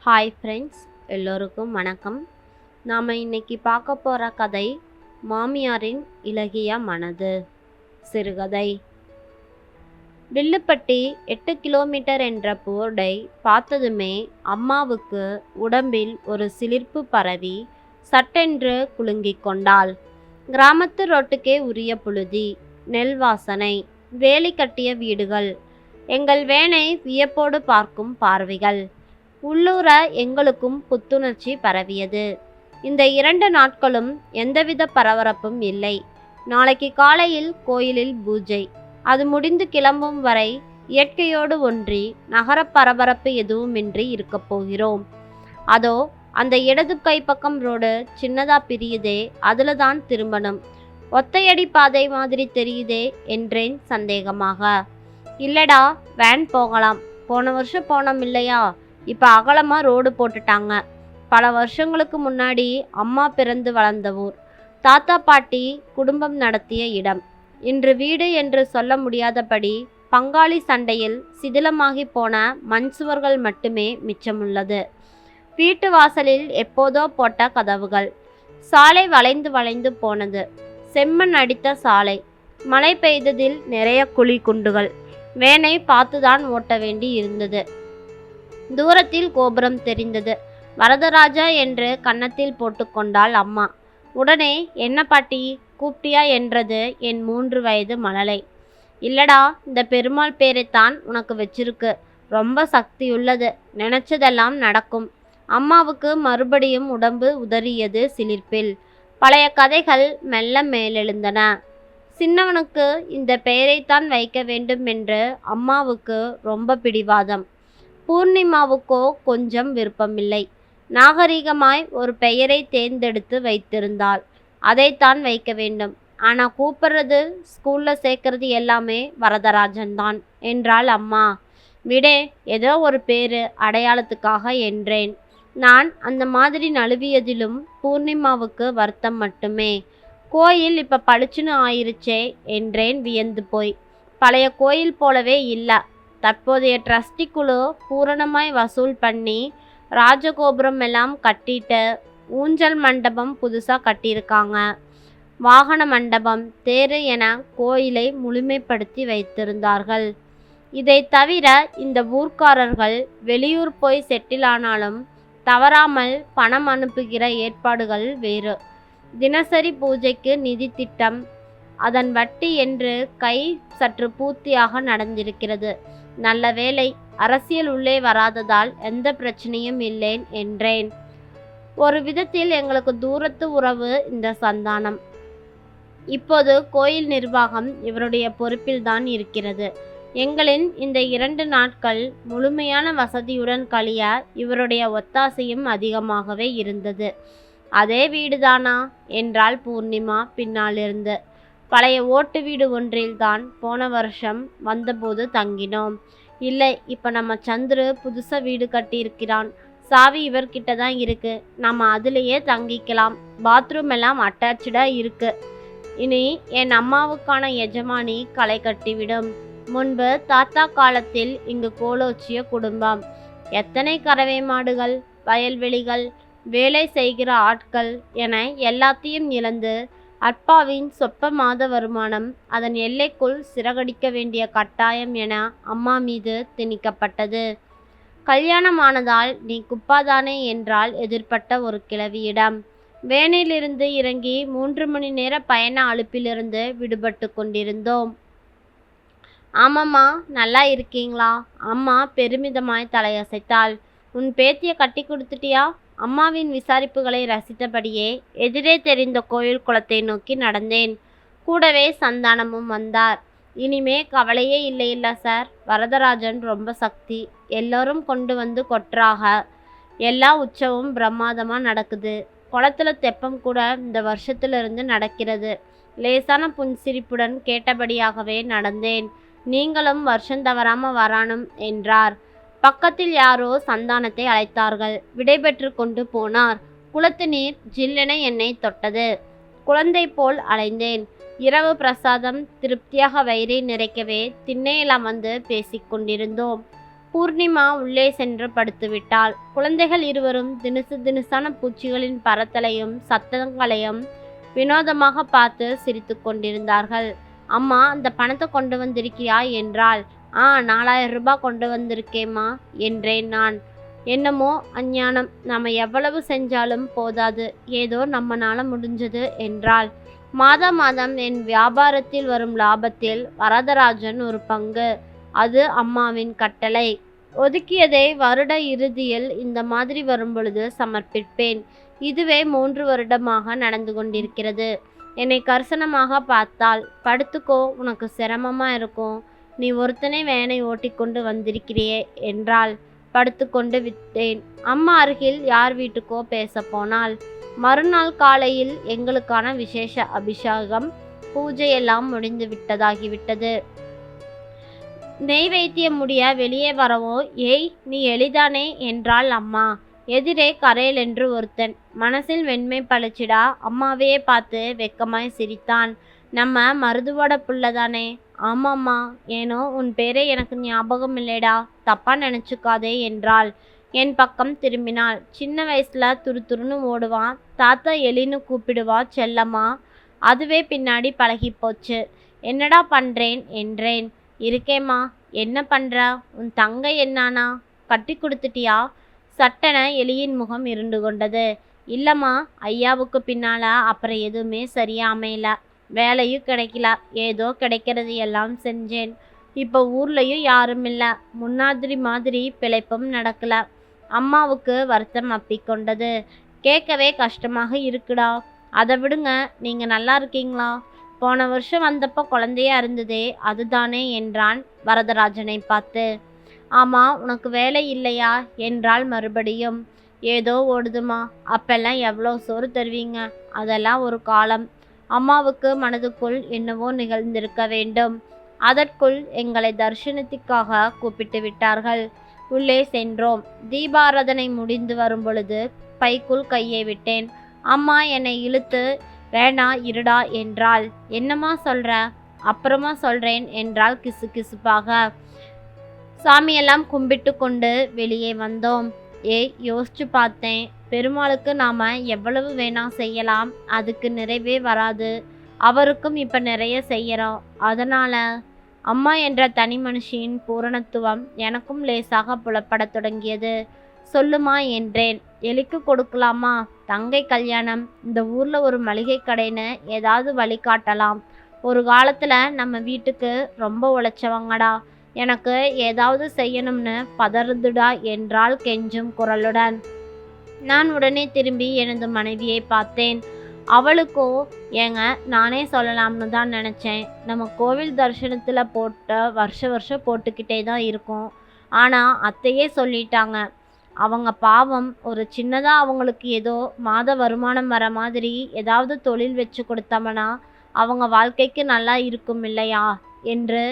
Hi friends, எல்லோருக்கும் வணக்கம். நாம் இன்னைக்கு பார்க்க போகிற கதை மாமியாரின் இளகிய மனது. சிறுகதை. வில்லுப்பட்டி 8 கிலோமீட்டர் என்ற போர்டை பார்த்ததுமே அம்மாவுக்கு உடம்பில் ஒரு சிலிர்ப்பு பரவி சட்டென்று குலுங்கிக் கொண்டாள். கிராமத்து ரோட்டுக்கே உரிய புழுதி, நெல் வாசனை, வேலி கட்டிய வீடுகள், எங்கள் வேனை வியப்போடு பார்க்கும் பார்வைகள், உள்ளூர எங்களுக்கும் புத்துணர்ச்சி பரவியது. இந்த 2 நாட்களும் எந்தவித பரபரப்பும் இல்லை. நாளைக்கு காலையில் கோயிலில் பூஜை. அது முடிந்து கிளம்பும் வரை இயற்கையோடு ஒன்றி நகர பரபரப்பு எதுவுமின்றி இருக்கப் போகிறோம். அதோ அந்த இடது கைப்பக்கம் ரோடு சின்னதா பிரியுதே, அதுல தான் திரும்பணும். ஒத்தையடி பாதை மாதிரி தெரியுதே என்றேன் சந்தேகமாக. இல்லடா, வேன் போகலாம். போன வருஷம் போனோம் இல்லையா, இப்போ அகலமாக ரோடு போட்டுட்டாங்க. பல வருஷங்களுக்கு முன்னாடி அம்மா பிறந்து வளர்ந்த ஊர், தாத்தா பாட்டி குடும்பம் நடத்திய இடம். இன்று வீடு என்று சொல்ல முடியாதபடி பங்காளி சண்டையில் சிதிலமாகி போன மண் சுவர்கள் மட்டுமே மிச்சமுள்ளது. வீட்டு வாசலில் எப்போதோ போட்ட கதவுகள். சாலை வளைந்து வளைந்து போனது. செம்மண் அடித்த சாலை. மழை பெய்ததில் நிறைய குழி குண்டுகள். வேனை பார்த்துதான் ஓட்ட வேண்டி இருந்தது. தூரத்தில் கோபுரம் தெரிந்தது. வரதராஜா என்று கன்னத்தில் போட்டுக்கொண்டாள் அம்மா. உடனே, என்ன பாட்டி கூப்பிட்டியா என்றது என் 3 வயது மழலை. இல்லடா, இந்த பெருமாள் பேரைத்தான் உனக்கு வச்சிருக்கு. ரொம்ப சக்தியுள்ளது. நினைச்சதெல்லாம் நடக்கும். அம்மாவுக்கு மறுபடியும் உடம்பு உதறியது சிலிர்ப்பில். பழைய கதைகள் மெல்ல மேலெழுந்தன. சின்னவனுக்கு இந்த பெயரைத்தான் வைக்க வேண்டும் என்று அம்மாவுக்கு ரொம்ப பிடிவாதம். பூர்ணிமாவுக்கோ கொஞ்சம் விருப்பமில்லை. நாகரிகமாய் ஒரு பெயரை தேர்ந்தெடுத்து வைத்திருந்தாள். அதைத்தான் வைக்க வேண்டும். ஆனால் கூப்பிடுறது, ஸ்கூலில் சேர்க்கறது எல்லாமே வரதராஜன் தான் என்றாள் அம்மா. விடே, ஏதோ ஒரு பேரு அடையாளத்துக்காக என்றேன். நான் அந்த மாதிரி நழுவியதிலும் பூர்ணிமாவுக்கு வருத்தம் மட்டுமே. கோயில் இப்போ பளிச்சுன்னு ஆயிருச்சே என்றேன் வியந்து போய். பழைய கோயில் போலவே இல்லை. தற்போதைய ட்ரஸ்டி குழு பூரணமாய் வசூல் பண்ணி ராஜகோபுரம் எல்லாம் கட்டிட்டு ஊஞ்சல் மண்டபம் புதுசாக கட்டியிருக்காங்க. வாகன மண்டபம், தேரு என கோயிலை முழுமைப்படுத்தி வைத்திருந்தார்கள். இதை தவிர இந்த ஊர்க்காரர்கள் வெளியூர் போய் செட்டில் ஆனாலும் தவறாமல் பணம் அனுப்புகிற ஏற்பாடுகள் வேறு. தினசரி பூஜைக்கு நிதி திட்டம், அதன் வட்டி என்று கை சற்று பூர்த்தியாக நடந்திருக்கிறது. நல்ல வேளை, அரசியல் உள்ளே வராததால் எந்த பிரச்சனையும் இல்லேன் என்றேன். ஒரு விதத்தில் எங்களுக்கு தூரத்து உறவு இந்த சந்தானம். இப்போது கோயில் நிர்வாகம் இவருடைய பொறுப்பில்தான் இருக்கிறது. எங்களின் இந்த 2 நாட்கள் முழுமையான வசதியுடன் கழிய இவருடைய ஒத்தாசையும் அதிகமாகவே இருந்தது. அதே வீடுதானா என்றாள் பூர்ணிமா பின்னாலிருந்து. பழைய ஓட்டு வீடு ஒன்றில்தான் போன வருஷம் வந்தபோது தங்கினோம். இல்லை, இப்போ நம்ம சந்துரு புதுசாக வீடு கட்டியிருக்கிறான். சாவி இவர்கிட்ட தான் இருக்கு. நம்ம அதுலேயே தங்கிக்கலாம். பாத்ரூம் எல்லாம் அட்டாச்சாக இருக்கு. இனி என் அம்மாவுக்கான எஜமானி களை கட்டிவிடும். முன்பு தாத்தா காலத்தில் இங்கு கோலோச்சிய குடும்பம். எத்தனை கறவை மாடுகள், வயல்வெளிகள், வேலை செய்கிற ஆட்கள் என எல்லாத்தையும் இழந்து அப்பாவின் சொற்ப மாத வருமானம் அதன் எல்லைக்குள் சிறகடிக்க வேண்டிய கட்டாயம் என அம்மா மீது திணிக்கப்பட்டது. கல்யாணமானதால் நீ குப்பாதானே என்றால் எதிர்பட்ட ஒரு கிழவியிடம். வேனிலிருந்து இறங்கி 3 மணி நேர பயண அலுப்பிலிருந்து விடுபட்டு கொண்டிருந்தோம். ஆமாம்மா, நல்லா இருக்கீங்களா? அம்மா பெருமிதமாய் தலையசைத்தாள். உன் பேத்தியை கட்டி கொடுத்துட்டியா? அம்மாவின் விசாரிப்புகளை ரசித்தபடியே எதிரே தெரிந்த கோயில் குளத்தை நோக்கி நடந்தேன். கூடவே சந்தானமும் வந்தார். இனிமே கவலையே இல்லை சார். வரதராஜன் ரொம்ப சக்தி. எல்லோரும் கொண்டு வந்து கொட்டுறாக. எல்லா உற்சவமும் பிரம்மாதமாக நடக்குது. குளத்துல தெப்பம் கூட இந்த வருஷத்திலிருந்து நடக்கிறது. லேசான புன்சிரிப்புடன் கேட்டபடியாகவே நடந்தேன். நீங்களும் வருஷம் தவறாம வரானும் என்றார். பக்கத்தில் யாரோ சந்தானத்தை அழைத்தார்கள். விடைபெற்று கொண்டு போனார். குளத்து நீர் ஜில்லென என்னை தொட்டது. குழந்தை போல் அலைந்தேன். இரவு பிரசாதம் திருப்தியாக வயிறை நிறைக்கவே திண்ணையில் அமர்ந்து பேசிக்கொண்டிருந்தோம். பூர்ணிமா உள்ளே சென்று படுத்துவிட்டாள். குழந்தைகள் இருவரும் தினுசு தினுசான பூச்சிகளின் பறத்தலையும் சத்தங்களையும் வினோதமாக பார்த்து சிரித்து கொண்டிருந்தார்கள். அம்மா, அந்த பணத்தை கொண்டு வந்திருக்கியா என்றாள். 4000 ரூபாய் கொண்டு வந்திருக்கேம்மா என்றேன் நான். என்னமோ அஞ்ஞானம், நம்ம எவ்வளவு செஞ்சாலும் போதாது, ஏதோ நம்மனால முடிஞ்சது என்றாள். மாதம் என் வியாபாரத்தில் வரும் லாபத்தில் வரதராஜன் ஒரு பங்கு. அது அம்மாவின் கட்டளை. ஒதுக்கியதை வருட இறுதியில் இந்த மாதிரி வரும்பொழுது சமர்ப்பிப்பேன். இதுவே 3 வருடமாக நடந்து கொண்டிருக்கிறது. என்னை கரிசனமாக பார்த்தாள். படுத்துக்கோ, உனக்கு சிரமமா இருக்கும், நீ ஒருத்தனே வேனை ஓட்டி கொண்டு வந்திருக்கிறியே என்றாள். படுத்துக்கொண்டு விட்டேன். அம்மா அருகில் யார் வீட்டுக்கோ பேச போனாள். மறுநாள் காலையில் எங்களுக்கான விசேஷ அபிஷேகம் பூஜையெல்லாம் முடிந்து விட்டதாகிவிட்டது. நெய்வேத்தியம் முடிய வெளியே வரவோ, ஏய் நீ எளிதானே என்றாள் அம்மா. எதிரே கரையில் என்று ஒருத்தன். மனசில் வெண்மை பழிச்சிடா அம்மாவையே பார்த்து வெக்கமாய் சிரித்தான். நம்ம மருதுவோட புள்ளதானே? ஆமாம்மா, ஏனோ உன் பேரே எனக்கு ஞாபகம் இல்லைடா, தப்பா நினச்சிக்காதே என்றாள். என் பக்கம் திரும்பினாள். சின்ன வயசுல துருதுருன்னு ஓடுவான், தாத்தா எலின்னு கூப்பிடுவா செல்லம்மா. அதுவே பின்னாடி பழகி போச்சு. என்னடா பண்றேன் என்றேன். இருக்கேம்மா. என்ன பண்ற? உன் தங்கை என்னானா? கட்டி கொடுத்துட்டியா? சட்டென எலியின் முகம் இருண்டு கொண்டது. இல்லம்மா, ஐயாவுக்கு பின்னால அப்புறம் எதுவுமே சரியா அமையல. வேலையும் கிடைக்கல, ஏதோ கிடைக்கிறது எல்லாம் செஞ்சேன். இப்போ ஊர்லயும் யாரும் இல்லை, முன்னாதிரி மாதிரி பிழைப்பும் நடக்கல. அம்மாவுக்கு வருத்தம் அப்பிக்கொண்டது. கேட்கவே கஷ்டமாக இருக்குடா. அதை விடுங்க, நீங்க நல்லா இருக்கீங்களா? போன வருஷம் வந்தப்போ குழந்தையா இருந்ததே, அதுதானே என்றான் வரதராஜனை பார்த்து. ஆமா, உனக்கு வேலை இல்லையா என்றாள் மறுபடியும். ஏதோ ஓடுதுமா. அப்பெல்லாம் எவ்வளோ சோறு தருவீங்க, அதெல்லாம் ஒரு காலம். அம்மாவுக்கு மனதுக்குள் என்னவோ நிகழ்ந்திருக்க வேண்டும். அதற்குள் எங்களை தரிசனத்திற்காக கூப்பிட்டு விட்டார்கள். உள்ளே சென்றோம். தீபாராதனை முடிந்து வரும் பொழுது பைக்குள் கையை விட்டேன். அம்மா என்னை இழுத்து, வேணா இருடா என்றாள். என்னம்மா சொல்ற? அப்புறமா சொல்றேன் என்றாள் கிசு கிசுப்பாக. சாமியெல்லாம் கும்பிட்டு கொண்டு வெளியே வந்தோம். யோசிச்சு பார்த்தேன், பெருமாளுக்கு நாம எவ்வளவு வேணா செய்யலாம், அதுக்கு நிறைவே வராது. அவருக்கும் இப்ப நிறைய செய்யறோம். அதனால அம்மா என்ற தனி மனுஷியின் பூரணத்துவம் எனக்கும் லேசாக புலப்படத் தொடங்கியது. சொல்லுமா என்றேன். எலிக்கு கொடுக்கலாமா? தங்கை கல்யாணம், இந்த ஊர்ல ஒரு மளிகை கடைன்னு ஏதாவது வழி காட்டலாம். ஒரு காலத்துல நம்ம வீட்டுக்கு ரொம்ப உழைச்சவங்கடா. எனக்கு ஏதாவது செய்யணும்னு பதறுதுடா என்றாள் கெஞ்சும் குரலுடன். நான் உடனே திரும்பி எனது மனைவியை பார்த்தேன். அவளுக்கோ, ஏங்க நானே சொல்லலாம்னு தான் நினச்சேன். நம்ம கோவில் தரிசனத்தில் போட்ட வருஷம் போட்டுக்கிட்டே தான் இருக்கோம். ஆனால் அத்தையே சொல்லிட்டாங்க. அவங்க பாவம், ஒரு சின்னதாக அவங்களுக்கு ஏதோ மாத வருமானம் வர மாதிரி ஏதாவது தொழில் வச்சு கொடுத்தோம்னா அவங்க வாழ்க்கைக்கு நல்லா இருக்கும் இல்லையா என்று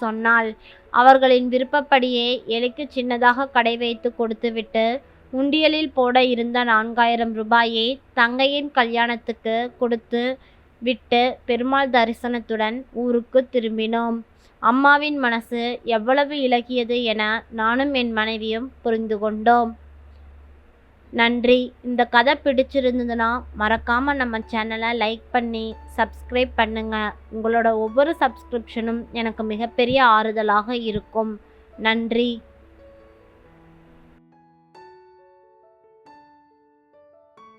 சொன்னாள். அவர்களின் விருப்பப்படியே எலிக்கு சின்னதாக கடை வைத்து கொடுத்துவிட்டு உண்டியலில் போட இருந்த 4000 ரூபாயை தங்கையின் கல்யாணத்துக்கு கொடுத்து விட்டு பெருமாள் தரிசனத்துடன் ஊருக்கு திரும்பினோம். அம்மாவின் மனசு எவ்வளவு இலகியது என நானும் என் மனைவியும் புரிந்து கொண்டோம். நன்றி. இந்த கதை பிடிச்சிருந்ததுன்னா மறக்காமல் நம்ம சேனலை லைக் பண்ணி சப்ஸ்கிரைப் பண்ணுங்கள். உங்களோட ஒவ்வொரு சப்ஸ்கிரிப்ஷனும் எனக்கு மிகப்பெரிய ஆறுதலாக இருக்கும். நன்றி.